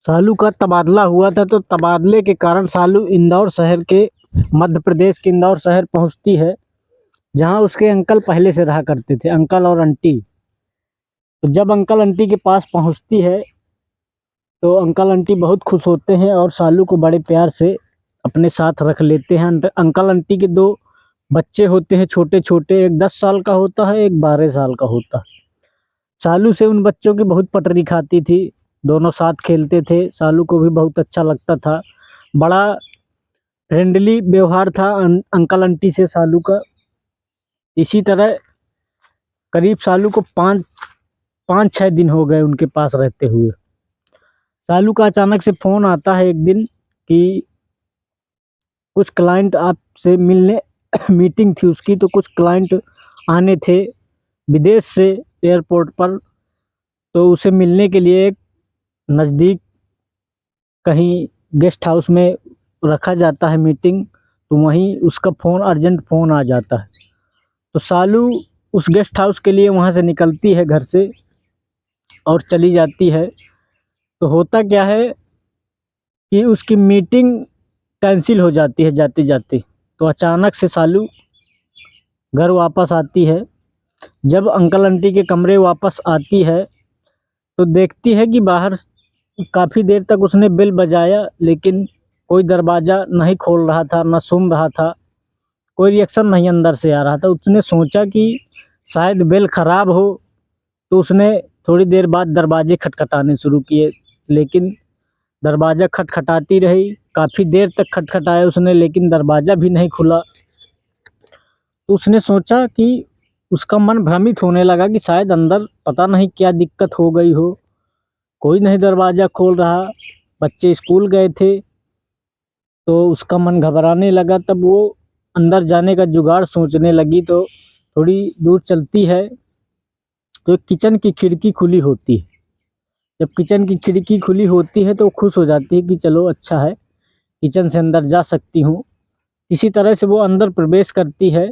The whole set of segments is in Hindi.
सालू का तबादला हुआ था, तो तबादले के कारण सालू इंदौर शहर के मध्य प्रदेश के इंदौर शहर पहुंचती है, जहां उसके अंकल पहले से रहा करते थे, अंकल और आंटी। तो जब अंकल आंटी के पास पहुंचती है, तो अंकल आंटी बहुत खुश होते हैं और सालू को बड़े प्यार से अपने साथ रख लेते हैं। अंकल आंटी के दो बच्चे होते हैं छोटे छोटे, एक 10 साल का होता है, एक 12 साल का होता है। सालू से उन बच्चों की बहुत पटरी खाती थी, दोनों साथ खेलते थे, सालू को भी बहुत अच्छा लगता था। बड़ा फ्रेंडली व्यवहार था अंकल आंटी से सालू का। इसी तरह करीब सालू को पाँच पाँच छः दिन हो गए उनके पास रहते हुए। सालू का अचानक से फ़ोन आता है एक दिन कि कुछ क्लाइंट आपसे मिलने मीटिंग थी उसकी, तो कुछ क्लाइंट आने थे विदेश से एयरपोर्ट पर, तो उसे मिलने के लिए एक नज़दीक कहीं गेस्ट हाउस में रखा जाता है मीटिंग, तो वहीं उसका फ़ोन अर्जेंट फ़ोन आ जाता है। तो सालू उस गेस्ट हाउस के लिए वहाँ से निकलती है घर से और चली जाती है। तो होता क्या है कि उसकी मीटिंग कैंसिल हो जाती है जाते जाते। तो अचानक से सालू घर वापस आती है। जब अंकल आंटी के कमरे वापस आती है, तो देखती है कि बाहर काफ़ी देर तक उसने बेल बजाया, लेकिन कोई दरवाज़ा नहीं खोल रहा था, ना सुन रहा था, कोई रिएक्शन नहीं अंदर से आ रहा था। उसने सोचा कि शायद बेल ख़राब हो, तो उसने थोड़ी देर बाद दरवाजे खटखटाने शुरू किए, लेकिन दरवाज़ा खटखटाती रही, काफ़ी देर तक खटखटाया उसने, लेकिन दरवाज़ा भी नहीं खुला। तो उसने सोचा कि उसका मन भ्रमित होने लगा कि शायद अंदर पता नहीं क्या दिक्कत हो गई हो, कोई नहीं दरवाज़ा खोल रहा, बच्चे स्कूल गए थे। तो उसका मन घबराने लगा। तब वो अंदर जाने का जुगाड़ सोचने लगी। तो थोड़ी दूर चलती है, तो एक किचन की खिड़की खुली होती है। जब किचन की खिड़की खुली होती है, तो वो खुश हो जाती है कि चलो अच्छा है, किचन से अंदर जा सकती हूँ। इसी तरह से वो अंदर प्रवेश करती है,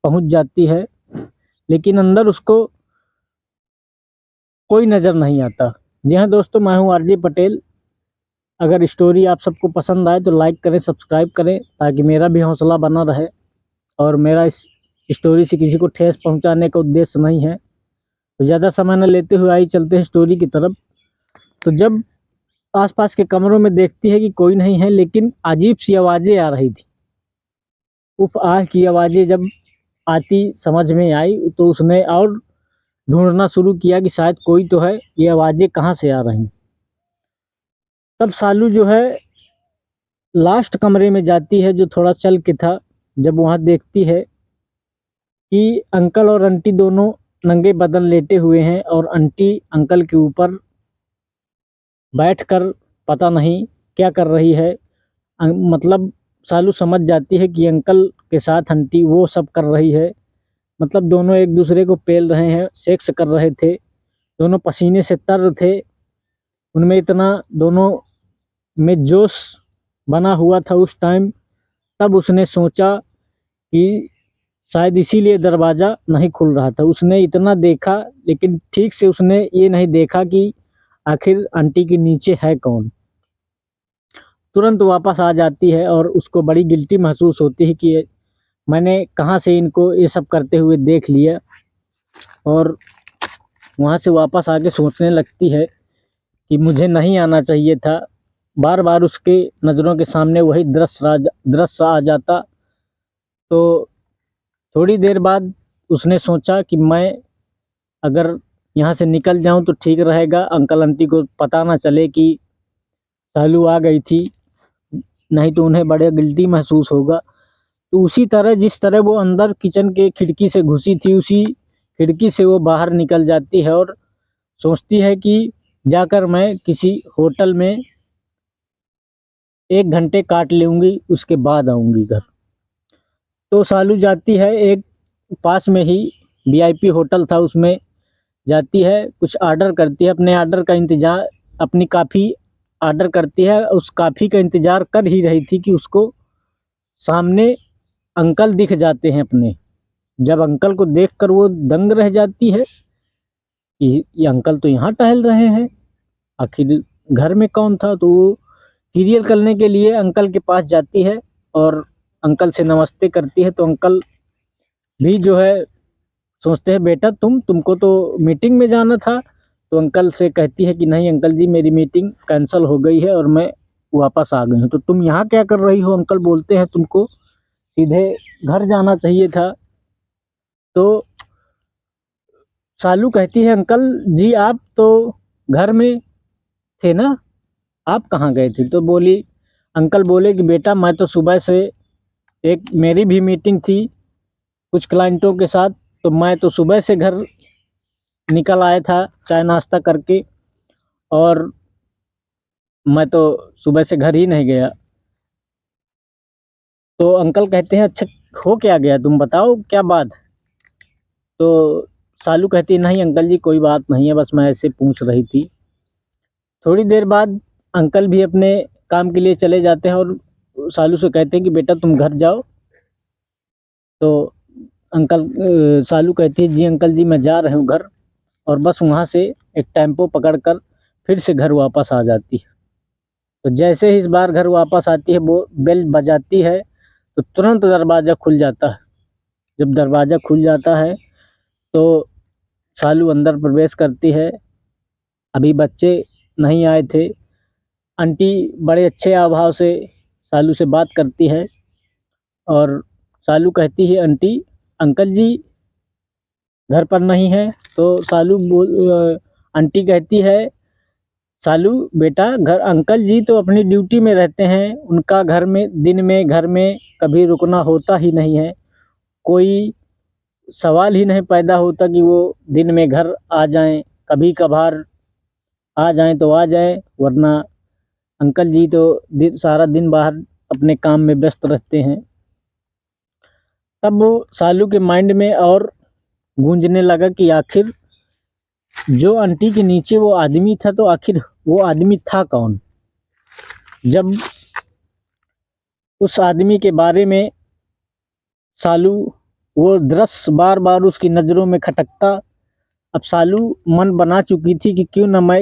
पहुँच जाती है, लेकिन अंदर उसको कोई नज़र नहीं आता। जी हाँ दोस्तों, मैं हूँ आरजे पटेल। अगर स्टोरी आप सबको पसंद आए तो लाइक करें, सब्सक्राइब करें, ताकि मेरा भी हौसला बना रहे। और मेरा इस स्टोरी से किसी को ठेस पहुंचाने का उद्देश्य नहीं है। तो ज़्यादा समय न लेते हुए आई चलते हैं स्टोरी की तरफ। तो जब आसपास के कमरों में देखती है कि कोई नहीं है, लेकिन अजीब सी आवाज़ें आ रही थी। उफ आह की आवाज़ें जब आती समझ में आई, तो उसने और ढूंढना शुरू किया कि शायद कोई तो है, ये आवाज़ें कहाँ से आ रही। तब सालू जो है लास्ट कमरे में जाती है, जो थोड़ा चल के था। जब वहाँ देखती है कि अंकल और आंटी दोनों नंगे बदन लेटे हुए हैं, और आंटी अंकल के ऊपर बैठकर पता नहीं क्या कर रही है। मतलब सालू समझ जाती है कि अंकल के साथ आंटी वो सब कर रही है। मतलब दोनों एक दूसरे को पेल रहे हैं, सेक्स कर रहे थे, दोनों पसीने से तर थे। उनमें इतना दोनों में जोश बना हुआ था उस टाइम। तब उसने सोचा कि शायद इसीलिए दरवाज़ा नहीं खुल रहा था। उसने इतना देखा, लेकिन ठीक से उसने ये नहीं देखा कि आखिर आंटी के नीचे है कौन। तुरंत वापस आ जाती है और उसको बड़ी गिल्टी महसूस होती है कि मैंने कहाँ से इनको ये सब करते हुए देख लिया। और वहाँ से वापस आके सोचने लगती है कि मुझे नहीं आना चाहिए था। बार बार उसके नज़रों के सामने वही दृश्य आ जाता। तो थोड़ी देर बाद उसने सोचा कि मैं अगर यहाँ से निकल जाऊँ तो ठीक रहेगा, अंकल आंटी को पता ना चले कि सालू आ गई थी, नहीं तो उन्हें बड़े गिल्टी महसूस होगा। तो उसी तरह जिस तरह वो अंदर किचन के खिड़की से घुसी थी, उसी खिड़की से वो बाहर निकल जाती है और सोचती है कि जाकर मैं किसी होटल में 1 घंटे काट लूँगी, उसके बाद आऊँगी घर। तो सालू जाती है, एक पास में ही वीआईपी होटल था, उसमें जाती है, कुछ ऑर्डर करती है, अपने ऑर्डर का इंतज़ार, अपनी कॉफ़ी ऑर्डर करती है। उस कॉफ़ी का इंतज़ार कर ही रही थी कि उसको सामने अंकल दिख जाते हैं अपने। जब अंकल को देखकर वो दंग रह जाती है कि ये अंकल तो यहाँ टहल रहे हैं, आखिर घर में कौन था, तो वो सीरियल करने के लिए अंकल के पास जाती है और अंकल से नमस्ते करती है। तो अंकल भी जो है सोचते हैं बेटा तुमको तो मीटिंग में जाना था। तो अंकल से कहती है कि नहीं अंकल जी, मेरी मीटिंग कैंसिल हो गई है और मैं वापस आ गई हूँ। तो तुम यहाँ क्या कर रही हो? अंकल बोलते हैं तुमको सीधे घर जाना चाहिए था। तो सालू कहती है अंकल जी आप तो घर में थे ना, आप कहाँ गए थे? तो अंकल बोले कि बेटा मैं तो सुबह से एक मेरी भी मीटिंग थी कुछ क्लाइंटों के साथ, तो मैं तो सुबह से घर निकल आया था चाय नाश्ता करके, और मैं तो सुबह से घर ही नहीं गया। तो अंकल कहते हैं अच्छा हो क्या गया, तुम बताओ क्या बात। तो सालू कहती है नहीं अंकल जी कोई बात नहीं है, बस मैं ऐसे पूछ रही थी। थोड़ी देर बाद अंकल भी अपने काम के लिए चले जाते हैं और सालू से कहते हैं कि बेटा तुम घर जाओ। तो सालू कहती है जी अंकल जी मैं जा रही हूँ घर, और बस वहाँ से एक टेम्पो पकड़कर फिर से घर वापस आ जाती है। तो जैसे ही इस बार घर वापस आती है वो बेल बजाती है, तो तुरंत दरवाज़ा खुल जाता है। जब दरवाज़ा खुल जाता है तो सालू अंदर प्रवेश करती है। अभी बच्चे नहीं आए थे। आंटी बड़े अच्छे भाव से सालू से बात करती है और सालू कहती है आंटी अंकल जी घर पर नहीं है। तो आंटी कहती है सालू बेटा घर अंकल जी तो अपनी ड्यूटी में रहते हैं, उनका घर में दिन में घर में कभी रुकना होता ही नहीं है। कोई सवाल ही नहीं पैदा होता कि वो दिन में घर आ जाएं, कभी कभार आ जाएं तो आ जाएं, वरना अंकल जी तो सारा दिन बाहर अपने काम में व्यस्त रहते हैं। तब वो सालू के माइंड में और गूंजने लगा कि आखिर जो आंटी के नीचे वो आदमी था, तो आखिर वो आदमी था कौन। जब उस आदमी के बारे में सालू वो दृश्य बार बार उसकी नज़रों में खटकता, अब सालू मन बना चुकी थी कि क्यों न मैं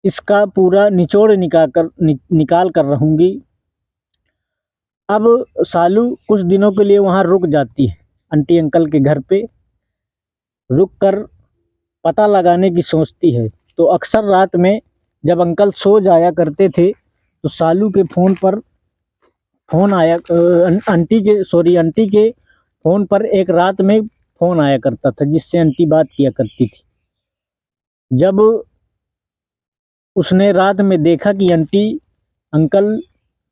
इसका पूरा निचोड़ निकाल कर रहूंगी। अब सालू कुछ दिनों के लिए वहाँ रुक जाती है आंटी अंकल के घर पे, रुक कर पता लगाने की सोचती है। तो अक्सर रात में जब अंकल सो जाया करते थे तो सालू के फ़ोन पर फ़ोन आया आंटी के फ़ोन पर एक रात में फ़ोन आया करता था जिससे आंटी बात किया करती थी। जब उसने रात में देखा कि आंटी अंकल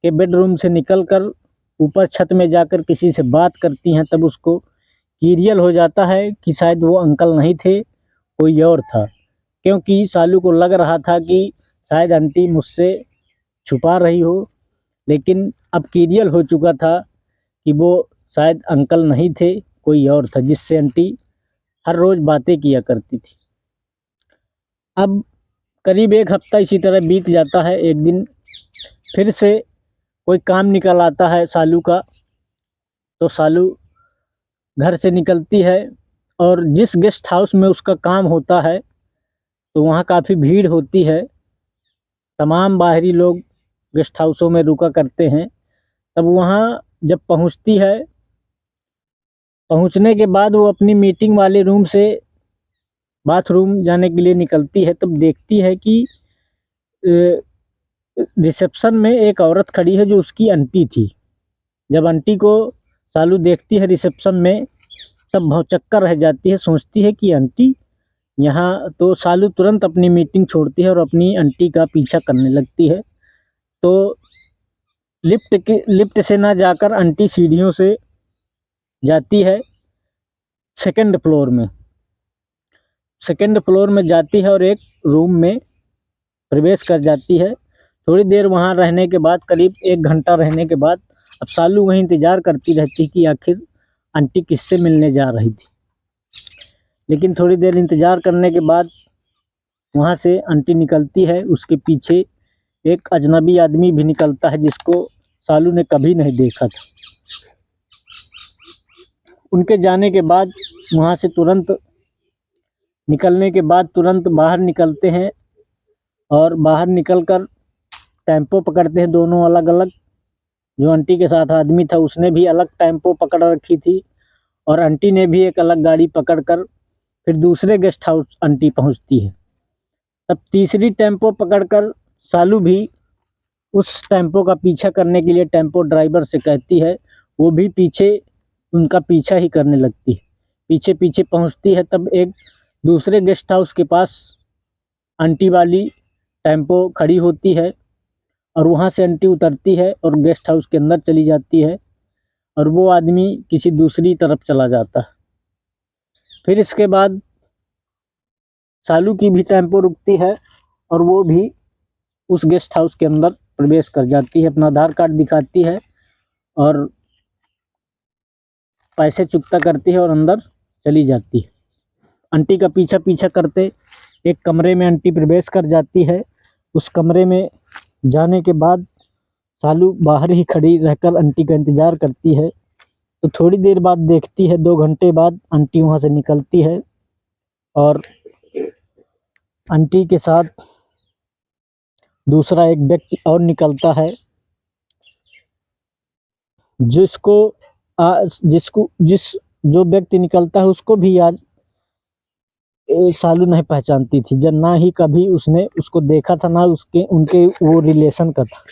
के बेडरूम से निकलकर ऊपर छत में जाकर किसी से बात करती हैं, तब उसको क्लियर हो जाता है कि शायद वो अंकल नहीं थे, कोई और था। क्योंकि सालू को लग रहा था कि शायद आंटी मुझसे छुपा रही हो, लेकिन अब क्लियर हो चुका था कि वो शायद अंकल नहीं थे, कोई और था जिससे आंटी हर रोज़ बातें किया करती थी। अब करीब एक हफ्ता इसी तरह बीत जाता है। एक दिन फिर से कोई काम निकल आता है सालू का। तो सालू घर से निकलती है और जिस गेस्ट हाउस में उसका काम होता है तो वहाँ काफ़ी भीड़ होती है। तमाम बाहरी लोग गेस्ट हाउसों में रुका करते हैं। तब वहाँ जब पहुँचती है, पहुँचने के बाद वो अपनी मीटिंग वाले रूम से बाथरूम जाने के लिए निकलती है, तब देखती है कि रिसेप्शन में एक औरत खड़ी है जो उसकी आंटी थी। जब आंटी को सालू देखती है रिसेप्शन में, तब भौचक्का रह जाती है, सोचती है कि आंटी यहाँ। तो सालू तुरंत अपनी मीटिंग छोड़ती है और अपनी आंटी का पीछा करने लगती है। तो लिफ्ट से ना जाकर आंटी सीढ़ियों से जाती है सेकंड फ्लोर में। सेकंड फ्लोर में जाती है और एक रूम में प्रवेश कर जाती है। थोड़ी देर वहाँ रहने के बाद, करीब 1 घंटा रहने के बाद, अब सालू वहीं इंतज़ार करती रहती कि आखिर आंटी किससे मिलने जा रही थी। लेकिन थोड़ी देर इंतज़ार करने के बाद वहाँ से आंटी निकलती है, उसके पीछे एक अजनबी आदमी भी निकलता है जिसको सालू ने कभी नहीं देखा था। उनके जाने के बाद वहाँ से तुरंत निकलने के बाद तुरंत बाहर निकलते हैं और बाहर निकलकर टेम्पो पकड़ते हैं दोनों अलग अलग। जो आंटी के साथ आदमी था उसने भी अलग टेम्पो पकड़ रखी थी और आंटी ने भी एक अलग गाड़ी पकड़कर फिर दूसरे गेस्ट हाउस आंटी पहुंचती है। तब तीसरी टेम्पो पकड़कर सालू भी उस टेम्पो का पीछा करने के लिए टेम्पो ड्राइवर से कहती है। वो भी पीछे उनका पीछा ही करने लगती है, पीछे पीछे पहुंचती है। तब एक दूसरे गेस्ट हाउस के पास आंटी वाली टेम्पो खड़ी होती है और वहां से आंटी उतरती है और गेस्ट हाउस के अंदर चली जाती है और वो आदमी किसी दूसरी तरफ चला जाता है। फिर इसके बाद सालू की भी टेम्पो रुकती है और वो भी उस गेस्ट हाउस के अंदर प्रवेश कर जाती है, अपना आधार कार्ड दिखाती है और पैसे चुकता करती है और अंदर चली जाती है। आंटी का पीछा पीछा करते एक कमरे में आंटी प्रवेश कर जाती है। उस कमरे में जाने के बाद सालू बाहर ही खड़ी रहकर आंटी का इंतजार करती है। तो थोड़ी देर बाद देखती है, 2 घंटे बाद आंटी वहां से निकलती है और आंटी के साथ दूसरा एक व्यक्ति और निकलता है जिसको जिसको जिस जो व्यक्ति निकलता है उसको भी आज सालू नहीं पहचानती थी। जब ना ही कभी उसने उसको देखा था, ना उसके उनके वो रिलेशन का था,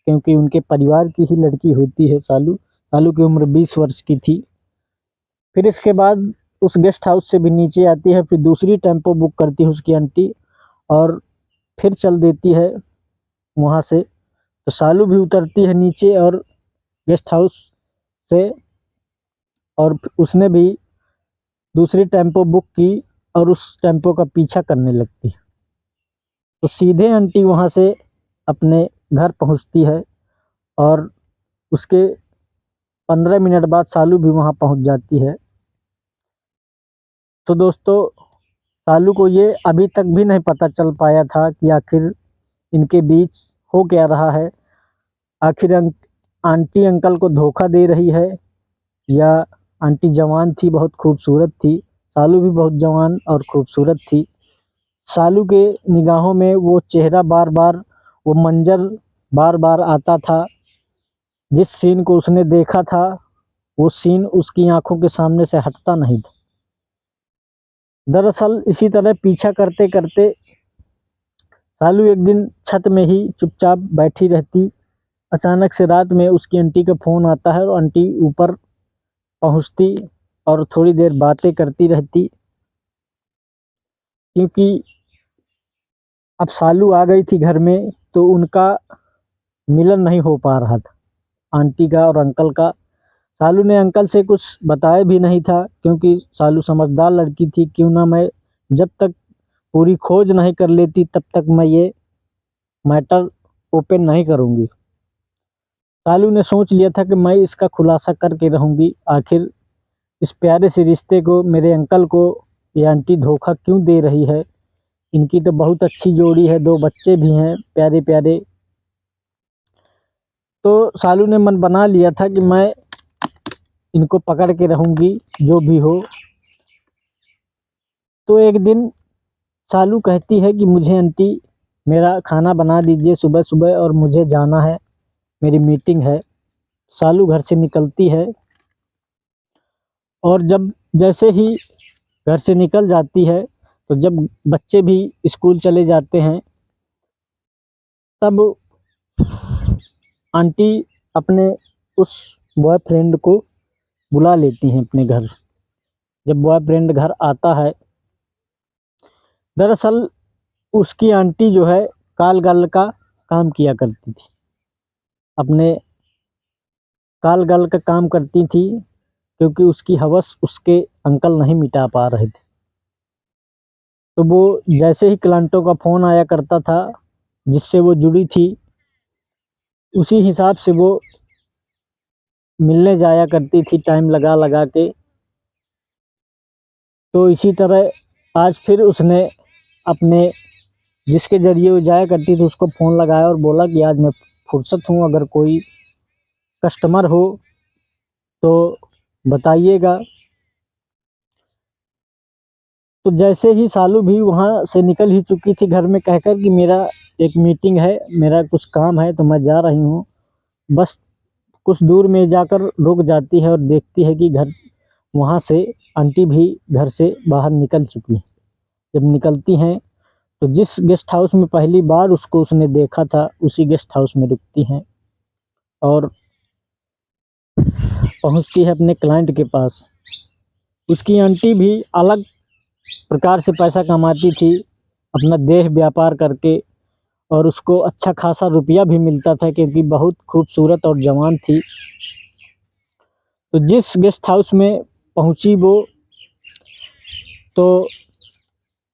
क्योंकि उनके परिवार की ही लड़की होती है सालू। सालू की उम्र 20 वर्ष की थी। फिर इसके बाद उस गेस्ट हाउस से भी नीचे आती है, फिर दूसरी टेम्पो बुक करती है उसकी आंटी और फिर चल देती है वहाँ से। तो सालू भी उतरती है नीचे और गेस्ट हाउस से, और उसने भी दूसरी टेम्पो बुक की और उस टेम्पो का पीछा करने लगती है। तो सीधे आंटी वहाँ से अपने घर पहुँचती है और उसके 15 मिनट बाद सालू भी वहाँ पहुँच जाती है। तो दोस्तों, सालू को ये अभी तक भी नहीं पता चल पाया था कि आखिर इनके बीच हो क्या रहा है। आखिर आंटी अंकल को धोखा दे रही है या आंटी जवान थी, बहुत खूबसूरत थी। सालू भी बहुत जवान और खूबसूरत थी। सालू के निगाहों में वो चेहरा बार बार, वो मंजर बार बार आता था। जिस सीन को उसने देखा था वो सीन उसकी आंखों के सामने से हटता नहीं था। दरअसल इसी तरह पीछा करते करते सालू एक दिन छत में ही चुपचाप बैठी रहती। अचानक से रात में उसकी आंटी का फ़ोन आता है और आंटी ऊपर पहुंचती और थोड़ी देर बातें करती रहती, क्योंकि अब सालू आ गई थी घर में तो उनका मिलन नहीं हो पा रहा था, आंटी का और अंकल का। सालू ने अंकल से कुछ बताया भी नहीं था, क्योंकि सालू समझदार लड़की थी। क्यों ना मैं जब तक पूरी खोज नहीं कर लेती तब तक मैं ये मैटर ओपन नहीं करूँगी। सालू ने सोच लिया था कि मैं इसका खुलासा करके रहूँगी। आखिर इस प्यारे से रिश्ते को मेरे अंकल को ये आंटी धोखा क्यों दे रही है। इनकी तो बहुत अच्छी जोड़ी है, 2 बच्चे भी हैं प्यारे प्यारे। तो सालू ने मन बना लिया था कि मैं इनको पकड़ के रहूँगी जो भी हो। तो एक दिन सालू कहती है कि मुझे आंटी मेरा खाना बना दीजिए सुबह सुबह और मुझे जाना है, मेरी मीटिंग है। सालू घर से निकलती है और जब जैसे ही घर से निकल जाती है, तो जब बच्चे भी स्कूल चले जाते हैं तब आंटी अपने उस बॉयफ्रेंड को बुला लेती हैं अपने घर। जब बॉयफ्रेंड घर आता है, दरअसल उसकी आंटी जो है काल गल का काम किया करती थी, अपने काल गल का काम करती थी, क्योंकि उसकी हवस उसके अंकल नहीं मिटा पा रहे थे। तो वो जैसे ही क्लाइंटों का फ़ोन आया करता था जिससे वो जुड़ी थी, उसी हिसाब से वो मिलने जाया करती थी टाइम लगा लगा के। तो इसी तरह आज फिर उसने अपने जिसके ज़रिए वो जाया करती थी उसको फ़ोन लगाया और बोला कि आज मैं फुर्सत हूँ, अगर कोई कस्टमर हो तो बताइएगा। तो जैसे ही सालू भी वहाँ से निकल ही चुकी थी घर में कहकर कि मेरा एक मीटिंग है, मेरा कुछ काम है, तो मैं जा रही हूँ। बस कुछ दूर में जाकर रुक जाती है और देखती है कि घर वहाँ से आंटी भी घर से बाहर निकल चुकी हैं। जब निकलती हैं तो जिस गेस्ट हाउस में पहली बार उसको उसने देखा था उसी गेस्ट हाउस में रुकती हैं और पहुँचती है अपने क्लाइंट के पास। उसकी आंटी भी अलग प्रकार से पैसा कमाती थी अपना देह व्यापार करके, और उसको अच्छा खासा रुपया भी मिलता था क्योंकि बहुत खूबसूरत और जवान थी। तो जिस गेस्ट हाउस में पहुंची वो, तो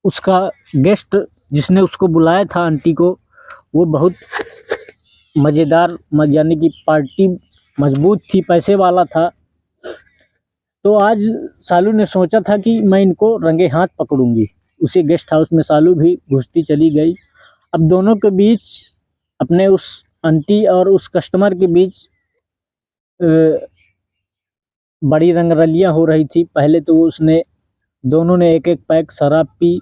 उसका गेस्ट जिसने उसको बुलाया था आंटी को, वो बहुत मज़ेदार यानी कि पार्टी मजबूत थी, पैसे वाला था। तो आज सालू ने सोचा था कि मैं इनको रंगे हाथ पकड़ूंगी। उसी गेस्ट हाउस में सालू भी घुसती चली गई। अब दोनों के बीच, अपने उस आंटी और उस कस्टमर के बीच बड़ी रंगरलियां हो रही थी। पहले तो उसने दोनों ने एक एक पैक शराब पी।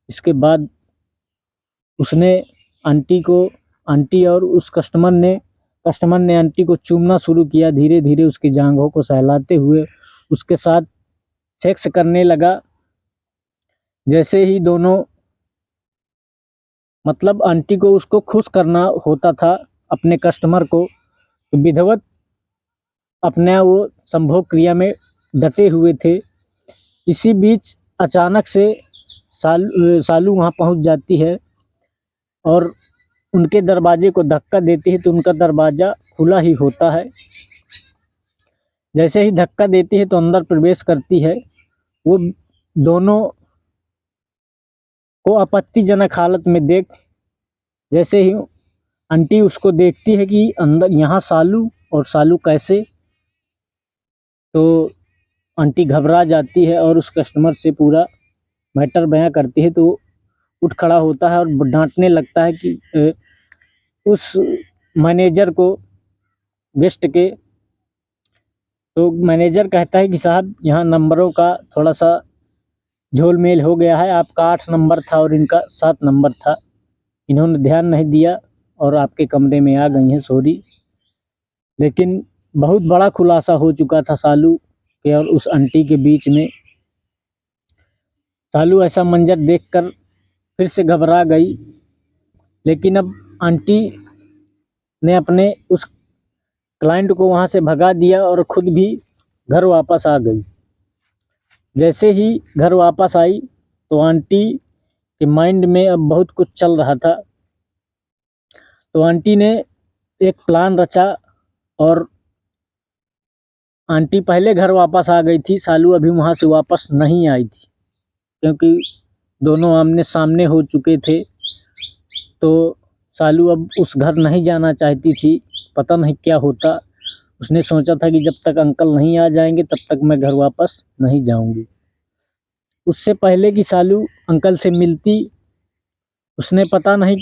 इसके बाद उसने आंटी और उस कस्टमर ने आंटी को चूमना शुरू किया। धीरे धीरे उसकी जांघों को सहलाते हुए उसके साथ सेक्स करने लगा। जैसे ही दोनों, मतलब आंटी को उसको खुश करना होता था अपने कस्टमर को, तो विधिवत अपने वो संभोग क्रिया में डटे हुए थे। इसी बीच अचानक से सालू वहाँ पहुँच जाती है और उनके दरवाजे को धक्का देती है, तो उनका दरवाज़ा खुला ही होता है। जैसे ही धक्का देती है तो अंदर प्रवेश करती है। वो दोनों को आपत्तिजनक हालत में देख, जैसे ही आंटी उसको देखती है कि अंदर यहाँ सालू, और सालू कैसे, तो आंटी घबरा जाती है और उस कस्टमर से पूरा मैटर बयां करती है। तो उठ खड़ा होता है और डांटने लगता है कि उस मैनेजर को, गेस्ट के। तो मैनेजर कहता है कि साहब, यहाँ नंबरों का थोड़ा सा झोल मेल हो गया है। आपका 8 नंबर था और इनका 7 नंबर था। इन्होंने ध्यान नहीं दिया और आपके कमरे में आ गई हैं, सॉरी। लेकिन बहुत बड़ा खुलासा हो चुका था सालू के और उस आंटी के बीच में। सालू ऐसा मंजर देखकर फिर से घबरा गई। लेकिन अब आंटी ने अपने उस क्लाइंट को वहाँ से भगा दिया और खुद भी घर वापस आ गई। जैसे ही घर वापस आई तो आंटी के माइंड में अब बहुत कुछ चल रहा था। तो आंटी ने एक प्लान रचा और आंटी पहले घर वापस आ गई थी। सालू अभी वहाँ से वापस नहीं आई थी क्योंकि दोनों आमने सामने हो चुके थे। तो सालू अब उस घर नहीं जाना चाहती थी। पता नहीं क्या होता। उसने सोचा था कि जब तक अंकल नहीं आ जाएंगे तब तक मैं घर वापस नहीं जाऊंगी। उससे पहले कि सालू अंकल से मिलती, उसने पता नहीं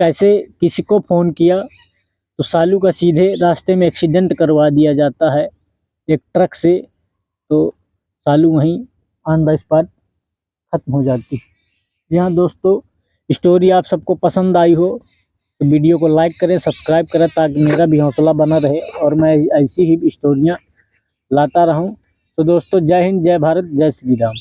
कैसे किसी को फ़ोन किया, तो सालू का सीधे रास्ते में एक्सीडेंट करवा दिया जाता है एक ट्रक से। तो सालू वहीं ऑन द स्पॉट ख़त्म हो जाती है। जी हाँ दोस्तों, स्टोरी आप सबको पसंद आई हो तो वीडियो को लाइक करें, सब्सक्राइब करें, ताकि मेरा भी हौसला बना रहे और मैं ऐसी ही स्टोरियाँ लाता रहूं। तो दोस्तों, जय हिंद, जय भारत, जय श्री राम।